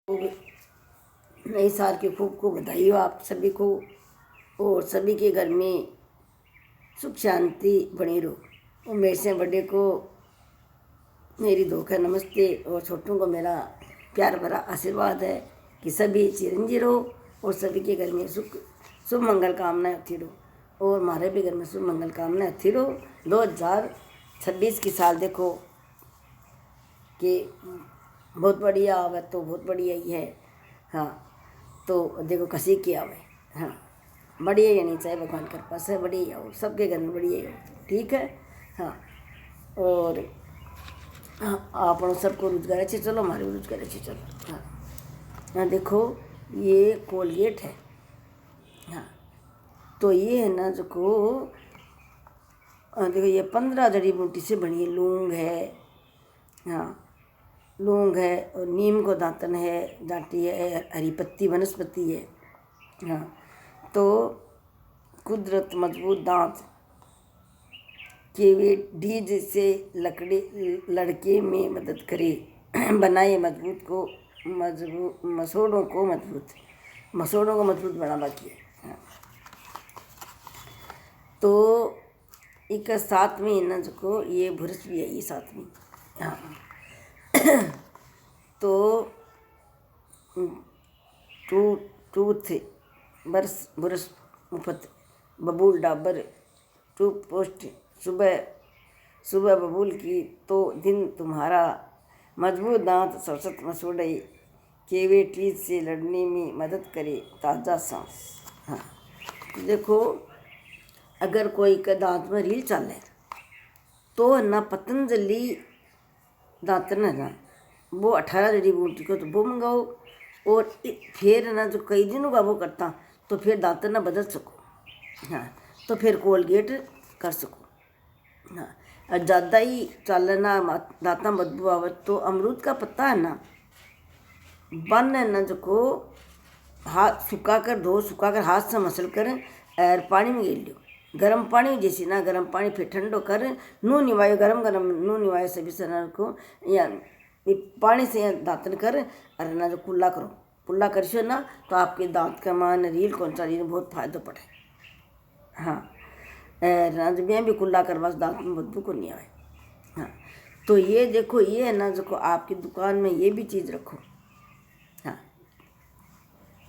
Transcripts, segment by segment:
नए साल की खूब खूब बधाई हो आप सभी को, और सभी के घर में सुख शांति बनी रहो। और मेरे से बड़े को मेरी धोखा नमस्ते, और छोटों को मेरा प्यार भरा आशीर्वाद है कि सभी चिरंजीव रहो और सभी के घर में शुभ मंगल कामनाएं होती रहो, और हमारे भी घर में शुभ मंगल कामनाएं होती रहो। 2026 की साल देखो कि बहुत बढ़िया आवे तो बहुत बढ़िया ही है। हाँ, तो देखो कसी की आवे, हाँ बढ़िया ही नहीं चाहे भगवान के पास है, बढ़िया हो सबके घर में बढ़िया हो, ठीक है। हाँ, और हाँ आप सबको रोजगार अच्छे चलो, हमारे भी रोजगार अच्छे चलो। हाँ हाँ, देखो ये कोलगेट है। हाँ, तो ये है ना जो को देखो ये 15 जड़ी बूटी से बनी है। लौंग है, हाँ लौंग है, और नीम को दातन है, डांटी है, हरी पत्ती वनस्पति है। हाँ, तो कुदरत मजबूत दांत के वे ढीज से लड़के में मदद करे, बनाए मसोड़ों को मजबूत बनावा किए। हाँ, तो एक सातवीं न को ये भुरस भी है, ये सातवीं। हाँ तो टूथ बुरस मुफ्त, बबूल डाबर टूथपेस्ट सुबह बबूल की तो दिन तुम्हारा, मजबूत दांत सरसत मसूड़े केवे टीज से लड़ने में मदद करे ताज़ा सांस। हाँ, देखो अगर कोई का दांत में रील चल है तो ना पतंजलि दांतन है ना, वो 18 जड़ी बूटी को तो वो मंगाओ, और फिर ना जो कई दिनों का वो करता तो फिर दांतन ना बदल सको। हाँ, तो फिर कोलगेट कर सको। हाँ, और ज़्यादा ही चलना दांता बदबू आवत तो अमरूद का पत्ता है ना, बन है ना जो को हाथ सुखा कर हाथ से मसल कर और पानी में गिर लियो, गर्म पानी जैसे ना, गर्म पानी फिर ठंडो कर नू निवायो, गरम नू निवायो सभी सर को, या पानी से दांतन कर और ना जो कुल्ला करशो ना, तो आपके दांत का मान रील कौन सा रील बहुत फायदा पड़े। हाँ, राज में भी कुल्ला करवा दांत में बदबू को नहीं आए। हाँ, तो ये देखो ये है ना जो आपकी दुकान में ये भी चीज़ रखो। हाँ,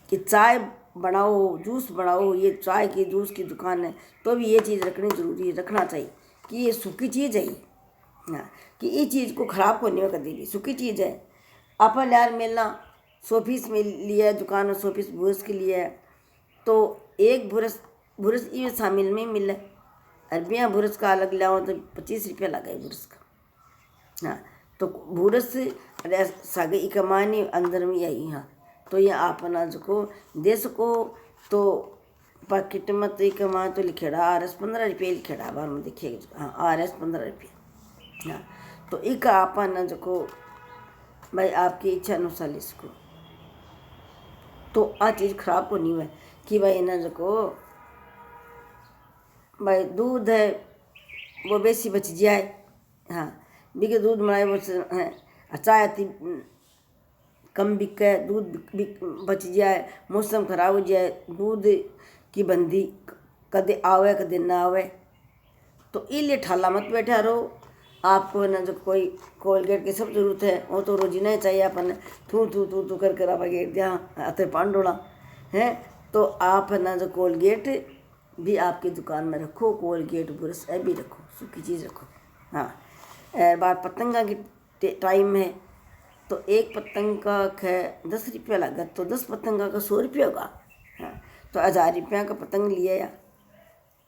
कि चाय बनाओ जूस बनाओ, ये चाय की जूस की दुकान है तो भी ये चीज़ रखनी जरूरी है, रखना चाहिए कि ये सूखी चीज़ है। हाँ, कि ये चीज़ को ख़राब करने में कभी भी सूखी चीज़ है। अपन यार मिलना 100 पीस में लिया दुकान में, 100 पीस भूरस के लिए, तो एक भूरस ये शामिल में मिले, अरबिया भूरस का अलग लाओ तो 25 रुपया लगा है भूरस का। हाँ, तो भूरस सागे कमानी अंदर में यही। हाँ, तो ये आप अनाज को दे सको तो पैकेट में तो कमा तो लिखेड़ा RS 15 रुपये लिखेड़ा, बार में देखिएगा। हाँ, RS 15 रुपये। हाँ, तो एक आप अनाज को भाई आपकी इच्छा अनुसार ले सको, तो आ चीज़ खराब को नहीं हुआ कि भाई अनाज को भाई दूध है वो बेसी बच जाए। हाँ, बिके दूध बनाए वो है, चाय कम बिके, दूध बच जाए, मौसम खराब हो जाए, दूध की बंदी कदे आवे कदे ना आवे, तो इसलिए ठाला मत बैठा रहो। आपको ना जो कोई कोलगेट की सब जरूरत है वो तो रोजीना ही चाहिए, अपन थू कर आप गेट दिया हाथे पांडोड़ा है, तो आप ना जो कोलगेट भी आपकी दुकान में रखो, कोलगेट ब्रश भी रखो, सूखी चीज़ रखो। हाँ, बार पतंगा की टाइम है तो एक पतंग का 10 रुपया लगा, तो 10 पतंगा का 100 रुपया होगा। हाँ, तो 1000 रुपया का पतंग लिया या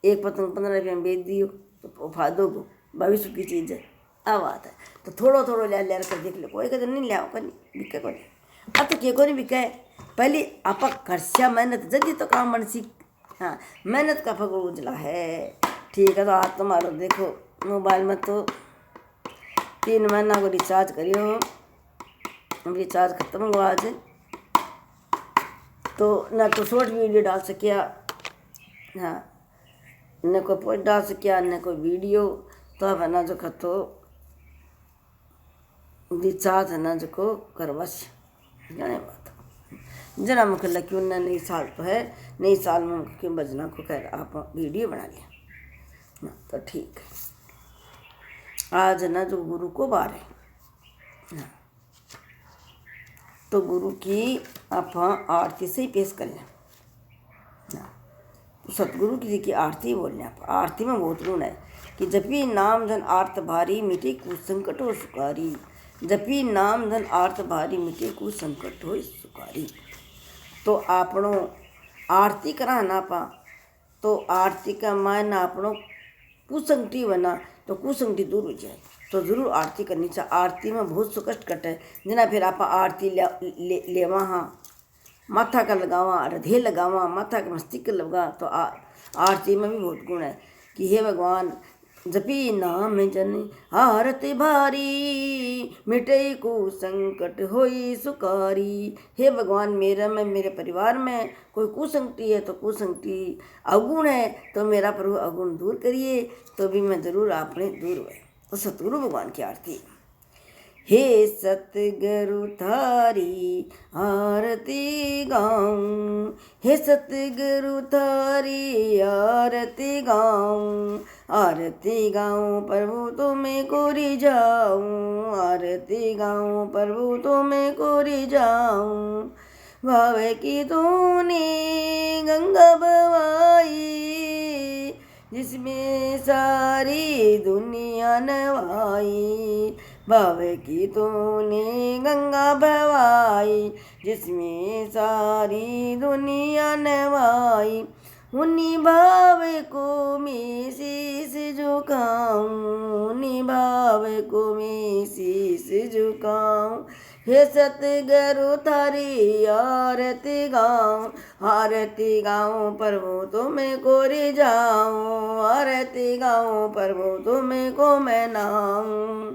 एक पतंग 15 रुपया में बेच दियो तो फायदो को 22 की चीज़ है। अब बात है तो थोड़ा थोड़ा ले कर देख लो, कोई कदर नहीं लिया बिके को नहीं। अब तो के को नहीं बिका है, पहले आप खर्चा मेहनत जल्दी तो काम बन सी। हाँ, मेहनत का फल उजला है, ठीक है। तो आज तुम्हारा देखो मोबाइल में तो 3 महीना को रिचार्ज करियो, रिचार्ज खत्म हुआ आज, तो ना तो शॉर्ट वीडियो डाल सकिया, हाँ न कोई पोस्ट डाल सकिया न कोई वीडियो, तो अब है ना जो खतो रिचार्ज है ना जो को करवा जाने बात। जना मुख लक्यों न नई साल तो है, नई साल में क्यों बजना को कर आप वीडियो बना लिया ना, तो ठीक है। आज ना जो गुरु को बार है ना, तो गुरु की आप आरती से ही पेश कर लें ना, सतगुरु की जी की आरती बोलने आप। आरती में बहुत गुण है कि जपी नाम धन आर्त भारी मिटे कुसंकट हो सुकारी, जपी नाम धन आर्त भारी मिटे कुसंकट हो सुकारी। तो आपणो आरती करा ना पा, तो आरती का मायना आपणो कुसंकटी बना, तो कुसंकटी दूर हो जाए, तो जरूर आरती करनी चाहिए। आरती में बहुत सो कष्ट कटे, जिना फिर आप आरती लेवा हाँ माथा का लगावा, हृदय लगावा, माथा का मस्तिष्क लगा, तो आरती में भी बहुत गुण है कि हे भगवान जपी नाम जन आरती भारी मिटे को संकट होई सुकारी। हे भगवान मेरे में, मेरे परिवार में कोई कुसंकटी है तो कुसंकटी, अवगुण है तो मेरा प्रभु अवगुण दूर करिए, तो भी मैं जरूर आपने दूर हुए। तो सतगुरु भगवान की आरती। हे सतगुरु थारी आरती गाऊं, हे सतगुरु थारी आरती गाऊं, आरती गाऊं प्रभु तुम्हें कोरी जाऊं, आरती गाऊं प्रभु तुम्हें कोरी जाऊं। भाव की तूने गंगा बवाई, जिसमें सारी दुनिया नवाई, भाव की तूने गंगा बवाई, जिसमें सारी दुनिया नवाई। उन्हीं भाव को मैं शीश झुकाऊं, उन्हीं भाव को मैं शीश झुकाऊं। हे सतगुरु थारी आरती गाऊं, आरती गाऊं प्रभु तुम्हें कोरी जाऊं, आरती गाऊं प्रभु तुम्हें को मैं नाऊं।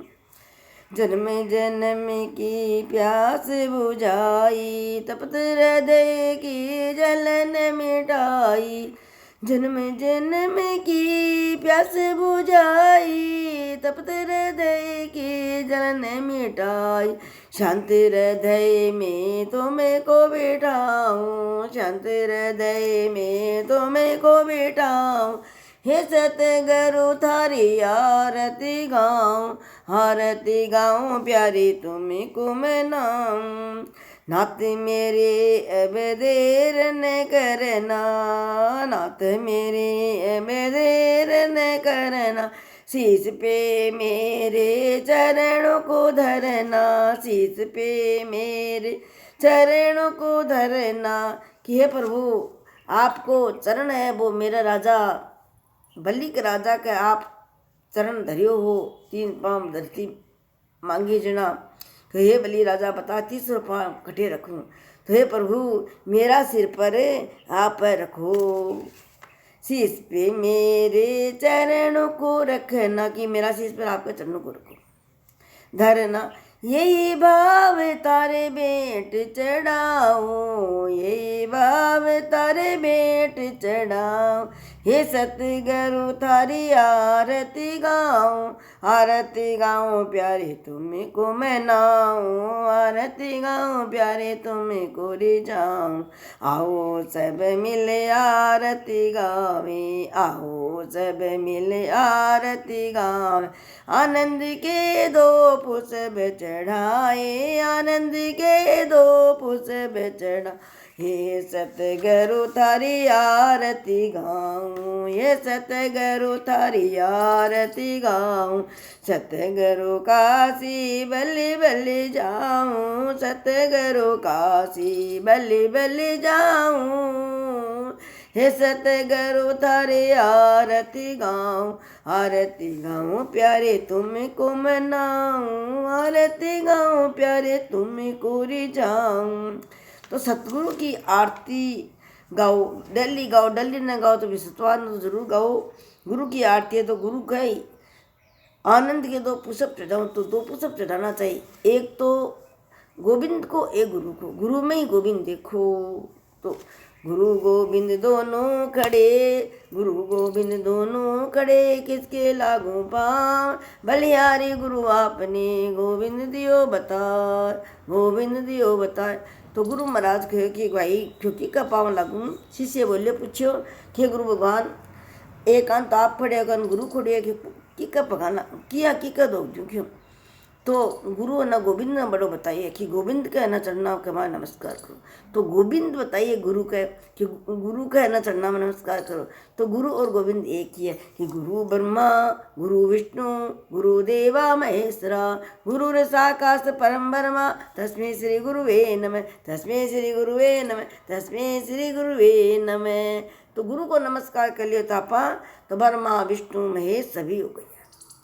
जन्म जन्म की प्यास बुझाई, तपत हृदय की जलन मिटाई, जन्म जन्म की प्यास बुझाई, तपत हृदय की जलन मिटाई। शांत हृदय में तुम्हें को बिठाऊं, शांत हृदय में तुम्हें को बिठाऊं। हे सतगुरु थारी आरती गाऊं, आरती गाऊं प्यारी तुम्हें को मैं नाऊं। नाथ मेरे अब देर न करना, नाथ मेरे अब देर न करना, शीश पे मेरे चरणों को धरना, शीश पे मेरे चरणों को धरना। कि हे प्रभु आपको चरण है वो मेरा राजा बलि के राजा के आप चरण धरियो हो, तीन पाँव धरती मांगी जना, तो हे बलि राजा बता तीसरा पाँव कटे रखूं, तो हे प्रभु मेरा सिर पर आप रखो, शीश पे मेरे चरणों को रखना, कि मेरा शीश पर आपके चरणों को रखो धरना। यही भाव तारे बेट चढ़ाऊं, यही भाव तारे बेट चढ़ाऊं। हे सतगुरु थारी आरती गाऊं, आरती गाऊं प्यारे तुम्हें को मैं नाऊं, आरती गाऊं प्यारे तुम्हें को रिझाऊं। आओ सब मिले आरती गावे, आओ सब मिले आरती गावे, आनंद के दो पुष्प चढ़ाए, आनंद के दो पुष्प चढ़ा। हे सतगुरु थारी आरती गाऊं, ये सतगुरु थारी आरती गाऊं, सतगुरु काशी बलि बलि जाऊं, सतगुरु काशी बलि बलि जाऊं। हे सतगुरु थारी आरती गाऊं, आरती गाऊं प्यारे तुमको मनाऊं, आरती गाऊं प्यारे तुमको रिझाऊं। तो सतगुरु की आरती गाओ, डेली गाओ, डेली न गाओ तो भी सतवार तो जरूर गाओ। गुरु की आरती है तो गुरु का ही आनंद के दो पुष्प चढ़ाऊँ, तो दो पुष्प चढ़ाना चाहिए, एक तो गोविंद को एक गुरु को, गुरु में ही गोविंद देखो। तो गुरु गोविंद दोनों खड़े, गुरु गोविंद दोनों खड़े, किसके लागू पाँव, बलिहारी गुरु आपने गोविंद दियो बताए, गोविंद दियो बताए। तो गुरु महाराज कहे कि भाई क्योंकि का पावन लागू। शिष्य बोले पूछो कि गुरु भगवान एक अंत आप खड़े अगन गुरु खड़े कि का पकाना किया की का दो क्यों। तो गुरु न गोविंद ने बड़ो बताइए कि गोविंद का न चढ़ना के मां नमस्कार करो। तो गोविंद बताइए गुरु का कि गुरु का न चढ़ना में नमस्कार करो। तो गुरु और गोविंद एक ही है कि गुरु ब्रह्मा गुरु विष्णु गुरु देवा महेश्वरा गुरु साकाश परम ब्रह्मा तस्मै श्री गुरुवे नमः तस्मै श्री गुरुवे नमः तस्मै श्री गुरुवे नमः। तो गुरु को नमस्कार कर लियो तापा तो ब्रह्मा विष्णु महेश सभी हो गए।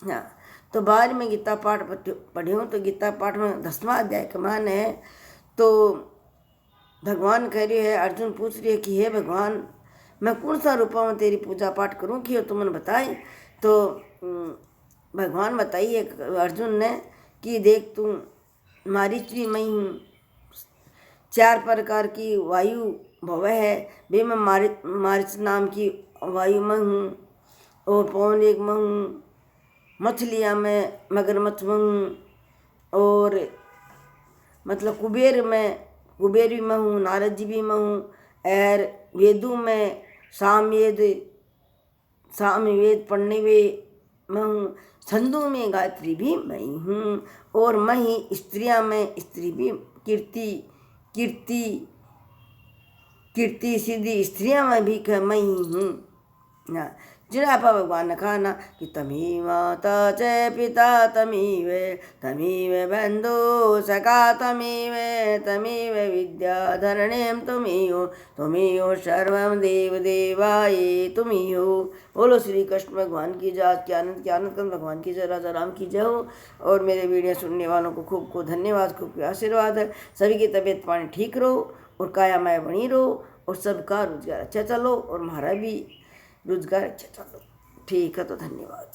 हाँ, तो बाद में गीता पाठ पढ़ी हूँ। तो गीता पाठ में 10वां अध्याय का मान है। तो भगवान कह रहे हैं, अर्जुन पूछ रही है कि हे भगवान मैं कौन सा रूपों में तेरी पूजा पाठ करूँ कि तुमने बताई। तो भगवान बताइए अर्जुन ने कि देख तू मारीच भी मैं हूँ, 4 प्रकार की वायु भव है वे मैं मारीच नाम की वायु में हूँ और पवन एक में हूँ, मछलियाँ में मगरमच्छ में हूँ और मतलब कुबेर भी मैं हूँ, नारद जी भी मैं हूँ और वेदों में साम वेद पढ़ने वे मैं हूँ, छंदों में गायत्री भी मैं ही हूँ और मैं ही स्त्रियाँ में स्त्री भी कीर्ति सिद्धि स्त्रियाँ में भी मैं ही हूँ। जिरापा भगवान ने कहा ना कि तमी माता च पिता तमीव बंधु सखा तमीव विद्याधरणेम तुम्ही हो सर्वम देव देवाये तुम्ही हो। बोलो श्री कृष्ण भगवान की जय, के आनंद कंद भगवान की जय, राजा राम की जय हो। और मेरे वीडियो सुनने वालों को खूब खूब धन्यवाद, खूब आशीर्वाद है। सभी की तबीयत पानी ठीक रहो और काया माया बनी रहो और सबका रोजगार अच्छा चलो और हमारा भी रोजगार अच्छा चलो। ठीक है, तो धन्यवाद।